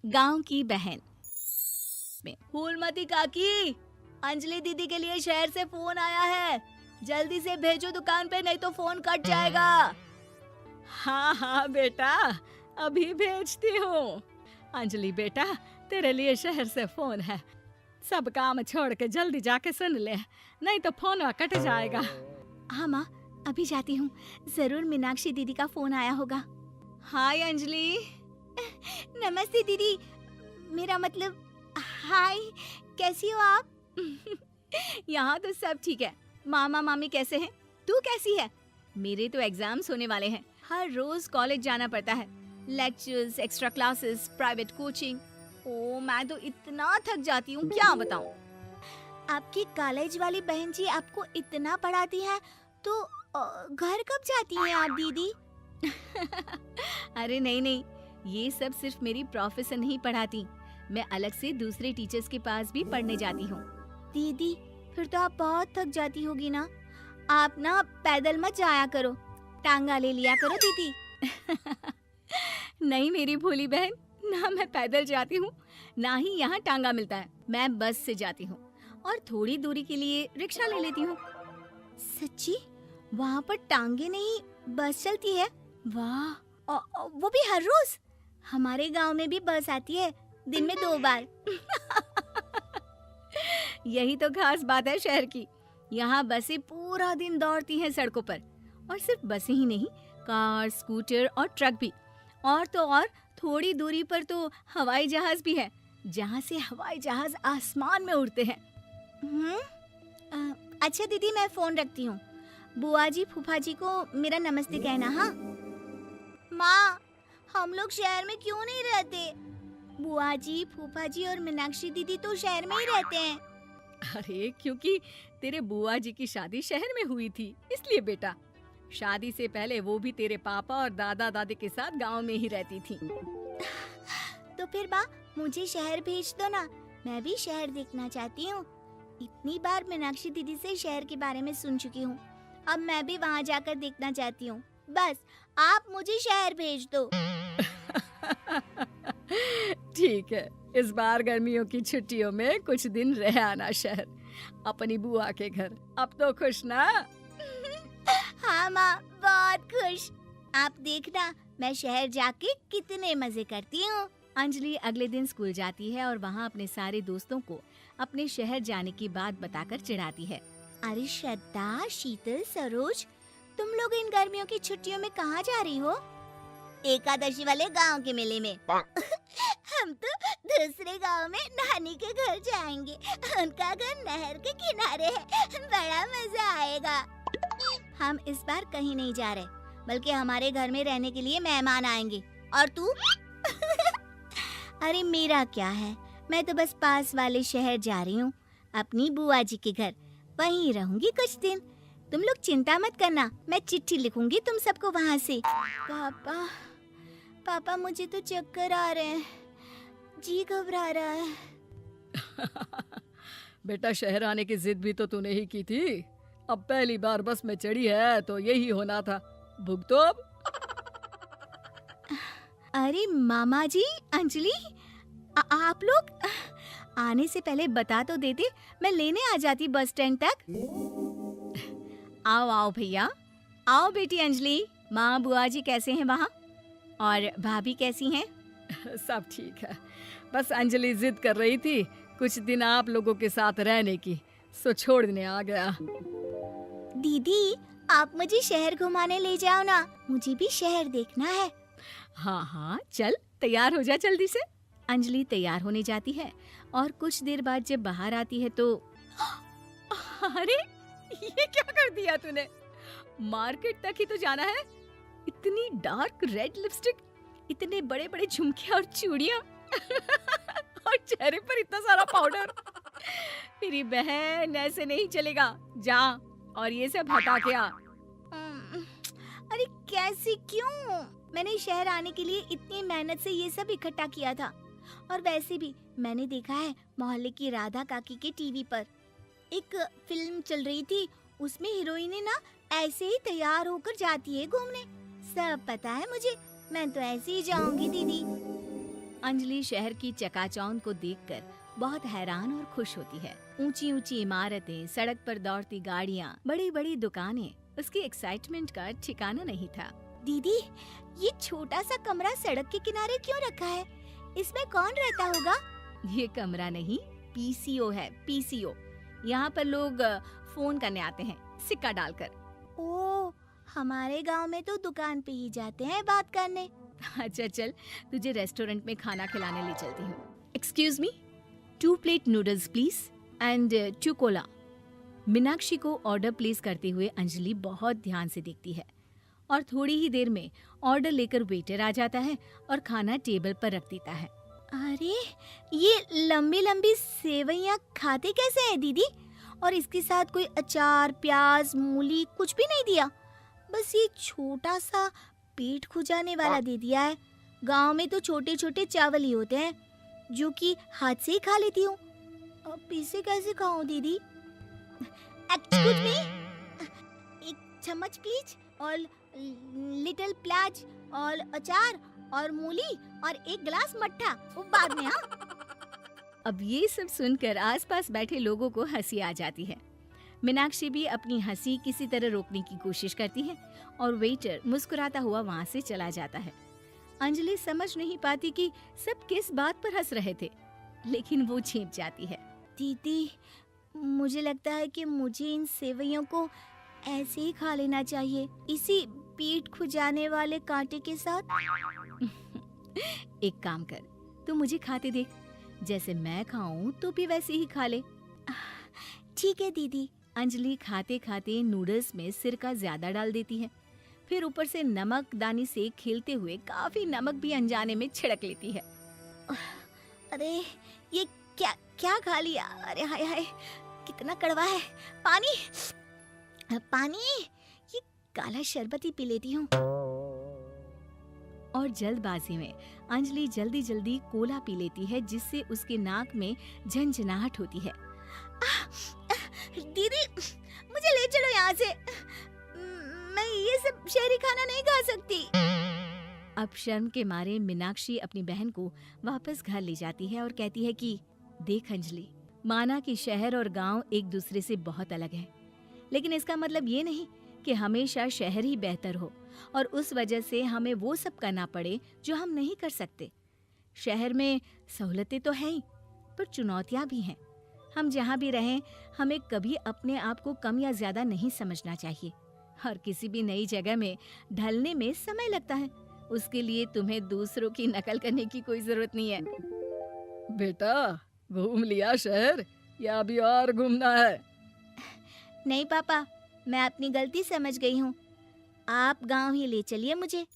गांव की बहन में। फूलमती काकी, अंजलि दीदी के लिए शहर से फोन आया है, जल्दी से भेजो दुकान पे, नहीं तो फोन कट जाएगा। हाँ हाँ बेटा, अभी भेजती हूँ। अंजलि बेटा, तेरे लिए शहर से फोन है, सब काम छोड़ के जल्दी जाके सुन ले, नहीं तो फोन कट जाएगा। हाँ माँ, अभी जाती हूँ, जरूर मीनाक्षी दीदी का फोन आया होगा। हाय अंजलि। नमस्ते दीदी, मेरा मतलब हाय, कैसी हो आप? यहाँ तो सब ठीक है। मामा मामी कैसे हैं? तू कैसी है? मेरे तो एग्जाम्स होने वाले हैं, हर रोज कॉलेज जाना पड़ता है, lectures, extra classes, private coaching. ओ मैं तो इतना थक जाती हूँ, क्या बताऊँ। आपकी कॉलेज वाली बहन जी आपको इतना पढ़ाती है, तो घर कब जाती हैं आप दीदी? अरे नहीं नहीं, ये सब सिर्फ मेरी प्रोफेसर नहीं पढ़ाती, मैं अलग से दूसरे टीचर्स के पास भी पढ़ने जाती हूँ। दीदी फिर तो आप बहुत थक जाती होगी ना, आप ना पैदल मत जाया करो, टांगा ले लिया करो दीदी। नहीं मेरी भोली बहन, ना मैं पैदल जाती हूँ, ना ही यहाँ टांगा मिलता है, मैं बस से जाती हूँ और थोड़ी दूरी के लिए रिक्शा ले लेती हूँ। सच्ची? वहाँ पर टांगे नहीं बस चलती है? वाह, वो भी हर रोज? हमारे गांव में भी बस आती है, दिन में 2 बार। यही तो खास बात है शहर की, यहाँ बसें पूरा दिन दौड़ती हैं सड़कों पर, और सिर्फ बसें ही नहीं, कार, स्कूटर और ट्रक भी, और तो और थोड़ी दूरी पर तो हवाई जहाज भी है, जहाँ से हवाई जहाज आसमान में उड़ते हैं। अच्छा दीदी, मैं फोन रखती हूँ, बुआ जी फूफा जी को मेरा नमस्ते कहना। हाँ माँ, हम लोग शहर में क्यों नहीं रहते? बुआ जी, फूफा जी और मीनाक्षी दीदी तो शहर में ही रहते हैं। अरे क्योंकि तेरे बुआ जी की शादी शहर में हुई थी, इसलिए बेटा। शादी से पहले वो भी तेरे पापा और दादा दादी के साथ गांव में ही रहती थी। तो फिर माँ, मुझे शहर भेज दो ना, मैं भी शहर देखना चाहती हूँ। इतनी बार मीनाक्षी दीदी से शहर के बारे में सुन चुकी हूँ, अब मैं भी वहाँ जाकर देखना चाहती हूँ। बस आप मुझे शहर भेज दो। ठीक है, इस बार गर्मियों की छुट्टियों में कुछ दिन रह आना शहर, अपनी बुआ के घर। अब तो खुश ना? हाँ माँ, बहुत खुश। आप देखना मैं शहर जाके कितने मजे करती हूँ। अंजलि अगले दिन स्कूल जाती है और वहाँ अपने सारे दोस्तों को अपने शहर जाने की बात बताकर चिढ़ाती है। अरे श्रद्धा, शीतल, सरोज, तुम लोग इन गर्मियों की छुट्टियों में कहाँ जा रही हो? एकादशी वाले गांव के मेले में। हम तो दूसरे गांव में नानी के घर जाएंगे, उनका घर नहर के किनारे है, बड़ा मजा आएगा। हम इस बार कहीं नहीं जा रहे, बल्कि हमारे घर में रहने के लिए मेहमान आएंगे। और तू? अरे मेरा क्या है, मैं तो बस पास वाले शहर जा रही हूँ, अपनी बुआ जी के घर, वहीं रहूंगी कुछ दिन। तुम लोग चिंता मत करना, मैं चिट्ठी लिखूंगी तुम सबको वहाँ से। पापा मुझे तो चक्कर आ रहे हैं, जी घबरा रहा है। बेटा, शहर आने की जिद भी तो तूने ही की थी, अब पहली बार बस में चढ़ी है तो यही होना था, भुगतो अब। अरे मामा जी, अंजलि, आप लोग आने से पहले बता तो देते, मैं लेने आ जाती बस स्टैंड तक। आओ आओ भैया, आओ बेटी अंजलि। माँ बुआ जी कैसे हैं वहाँ, और भाभी कैसी हैं? सब ठीक है, बस अंजलि जिद कर रही थी कुछ दिन आप लोगों के साथ रहने की, सो छोड़ने आ गया। दीदी, आप मुझे शहर घुमाने ले जाओ ना, मुझे भी शहर देखना है। हाँ हाँ चल, तैयार हो जा जल्दी से। अंजलि तैयार होने जाती है और कुछ देर बाद जब बाहर आती है तो अरे ये क्या कर दिया तूने, मार्केट तक ही तो जाना है, इतनी डार्क रेड लिपस्टिक, इतने बड़े बड़े झुमके और चूड़ियां और चेहरे पर इतना सारा पाउडर। मेरी बहन, ऐसे नहीं चलेगा, जा और ये सब हटा के आ। अरे कैसे, क्यों? मैंने शहर आने के लिए इतनी मेहनत से ये सब इकट्ठा किया था, और वैसे भी मैंने देखा है मोहल्ले की राधा काकी के टीवी पर एक फिल्म चल रही थी, उसमें हीरोइन ना ऐसे ही तैयार होकर जाती है घूमने। सब पता है मुझे, मैं तो ऐसे ही जाऊंगी दीदी। अंजलि शहर की चकाचौंध को देखकर बहुत हैरान और खुश होती है। ऊंची ऊंची इमारतें, सड़क पर दौड़ती गाड़ियाँ, बड़ी बड़ी दुकानें, उसकी एक्साइटमेंट का ठिकाना नहीं था। दीदी, ये छोटा सा कमरा सड़क के किनारे क्यों रखा है? इसमें कौन रहता होगा? ये कमरा नहीं, पीसीओ है, पीसीओ। यहाँ पर लोग फोन करने आते हैं, सिक्का डालकर। ओह, हमारे गांव में तो दुकान पे ही जाते हैं बात करने। अच्छा चल, तुझे रेस्टोरेंट में खाना खिलाने ले चलती हूँ। Excuse me, 2 plate noodles please and 2 Cola. Meenakshi को ऑर्डर प्लेस करते हुए अंजलि बहुत ध्यान से देखती है और थोड़ी ही देर में ऑर्डर लेकर वेटर आ जाता है और खाना टेबल पर रख देता है। अरे, ये लंबी लंबी सेवइयाँ खाते कैसे हैं दीदी? और इसके साथ कोई अचार, प्याज, मूली कुछ भी नहीं दिया, बस ये छोटा सा पेट खुजाने वाला दे दिया है। गांव में तो छोटे छोटे चावल ही होते हैं जो कि हाथ से ही खा लेती हूँ। अब इसे कैसे खाऊं दीदी? एक्सक्यूज मी, एक चम्मच प्लीज, और लिटिल प्याज और अचार और मूली और एक गिलास मट्ठा, वो बाद में। हाँ, अब ये सब सुनकर आसपास बैठे लोगों को हंसी आ जाती है। मीनाक्षी भी अपनी हंसी किसी तरह रोकने की कोशिश करती है और वेटर मुस्कुराता हुआ वहाँ से चला जाता है। अंजलि समझ नहीं पाती कि सब किस बात पर हंस रहे थे, लेकिन वो छिप जाती है। दीदी, मुझे लगता है कि मुझे इन सेवइयों को ऐसे ही खा लेना चाहिए, इसी पेट खुजाने वाले कांटे के साथ। एक काम कर, तू मुझे खाते देख, जैसे मैं खाऊं तो भी वैसे ही खा ले। ठीक है दीदी। अंजलि खाते खाते नूडल्स में सिरका ज्यादा डाल देती है, फिर ऊपर से नमक दानी से खेलते हुए काफी नमक भी अनजाने में छिड़क लेती है। अरे, ये क्या क्या खा लिया? अरे हाय हाय, कितना कड़वा है। पानी पानी, ये काला शरबत ही पी लेती हूँ। और जल्दबाजी में अंजलि जल्दी जल्दी कोला पी लेती है, जिससे उसके नाक में झंझनाहट होती है। दीदी, मुझे ले चलो यहाँ से। मैं ये सब शहरी खाना नहीं खा सकती। अब शर्म के मारे मीनाक्षी अपनी बहन को वापस घर ले जाती है और कहती है कि देख अंजलि, माना कि शहर और गांव एक दूसरे से बहुत अलग है, लेकिन इसका मतलब ये नहीं कि हमेशा शहर ही बेहतर हो और उस वजह से हमें वो सब करना पड़े जो हम नहीं कर सकते। शहर में सहूलतें तो हैं ही, पर चुनौतियां भी हैं। हम जहाँ भी रहें, हमें कभी अपने आप को कम या ज्यादा नहीं समझना चाहिए। और किसी भी नई जगह में ढलने में समय लगता है, उसके लिए तुम्हें दूसरों की नकल करने की कोई जरूरत नहीं है। बेटा, घूम लिया शहर या अभी और घूमना है? नहीं पापा, मैं अपनी गलती समझ गई हूँ। आप गांव ही ले चलिए मुझे।